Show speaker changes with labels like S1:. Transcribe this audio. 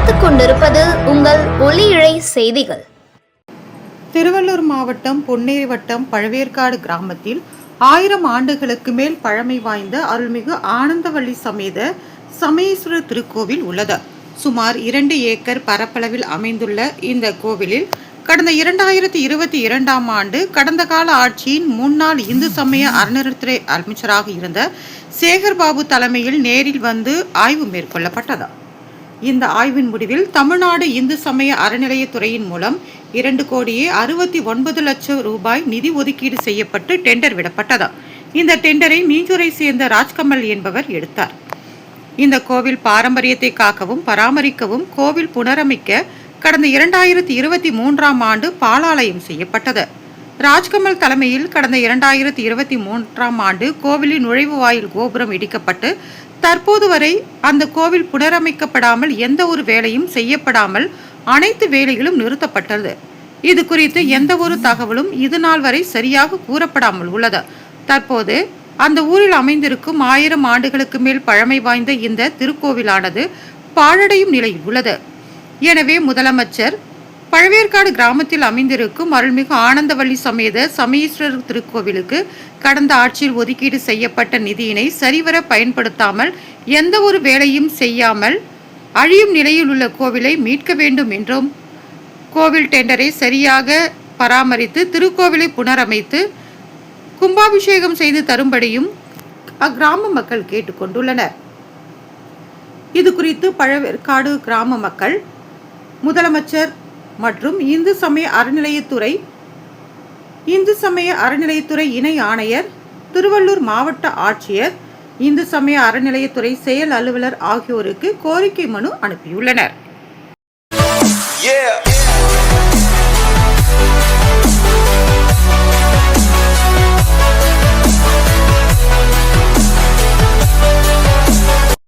S1: பார்த்துக் கொண்டிருப்பது உங்கள் ஒளி இழை செய்திகள்.
S2: திருவள்ளூர் மாவட்டம் பொன்னேரி வட்டம் பழவேற்காடு கிராமத்தில் 1000 ஆண்டுகளுக்கு மேல் பழமை வாய்ந்த அருள்மிகு ஆனந்தவள்ளி சமேத சமயேஸ்வரர் திருக்கோவில் உள்ளது. சுமார் 2 ஏக்கர் பரப்பளவில் அமைந்துள்ள இந்த கோவிலில் கடந்த 2022ஆம் ஆண்டு கடந்த கால ஆட்சியின் முன்னாள் இந்து சமய அறநிலையத்துறை அமைச்சராக இருந்த சேகர்பாபு தலைமையில் நேரில் வந்து ஆய்வு மேற்கொள்ளப்பட்டது. இந்த ஆய்வின் முடிவில் தமிழ்நாடு இந்து சமய அறநிலையத்துறையின் மூலம் 2,69,00,000 ரூபாய் நிதி ஒதுக்கீடு செய்யப்பட்டு டெண்டர் விடப்பட்டது. இந்த டெண்டரை மீஞ்சூரை சேர்ந்த ராஜ்கமல் என்பவர் எடுத்தார். இந்த கோவில் பாரம்பரியத்தை காக்கவும் பராமரிக்கவும் கோவில் புனரமைக்க கடந்த 2023ஆம் ஆண்டு பாலாலயம் செய்யப்பட்டது. ராஜ்கமல் தலைமையில் கடந்த 2023ஆம் ஆண்டு கோவிலின் நுழைவு வாயில் கோபுரம் இடிக்கப்பட்டு தற்போது வரை அந்த கோவில் புனரமைக்கப்படாமல் எந்த ஒரு வேலையும் செய்யப்படாமல் அனைத்து வேலைகளும் நிறுத்தப்பட்டது. இது குறித்து எந்த ஒரு தகவலும் இது நாள் வரை சரியாக கூறப்படாமல் உள்ளது. தற்போது அந்த ஊரில் அமைந்திருக்கும் 1000 ஆண்டுகளுக்கு மேல் பழமை வாய்ந்த இந்த திருக்கோவிலானது பாழடையும் நிலையில் உள்ளது. எனவே முதலமைச்சர் பழவேற்காடு கிராமத்தில் அமைந்திருக்கும் அருள்மிகு ஆனந்தவள்ளி சமேத சமயேஸ்வரர் திருக்கோவிலுக்கு கடந்த ஆட்சியில் ஒதுக்கீடு செய்யப்பட்ட நிதியினை சரிவர பயன்படுத்தாமல் எந்த ஒரு வேலையும் செய்யாமல் அழியும் நிலையில் உள்ள கோவிலை மீட்க வேண்டும் என்றும் கோவில் டெண்டரை சரியாக பராமரித்து திருக்கோவிலை புனரமைத்து கும்பாபிஷேகம் செய்து தரும்படியும் அக்கிராம மக்கள் கேட்டுக்கொண்டுள்ளனர். இது குறித்து பழவேற்காடு கிராம மக்கள் முதலமைச்சர் மற்றும் இந்து சமய அறநிலையத்துறை இணை ஆணையர், திருவள்ளூர் மாவட்ட ஆட்சியர், இந்து சமய அறநிலையத்துறை செயல் அலுவலர் ஆகியோருக்கு கோரிக்கை மனு அனுப்பியுள்ளனர்.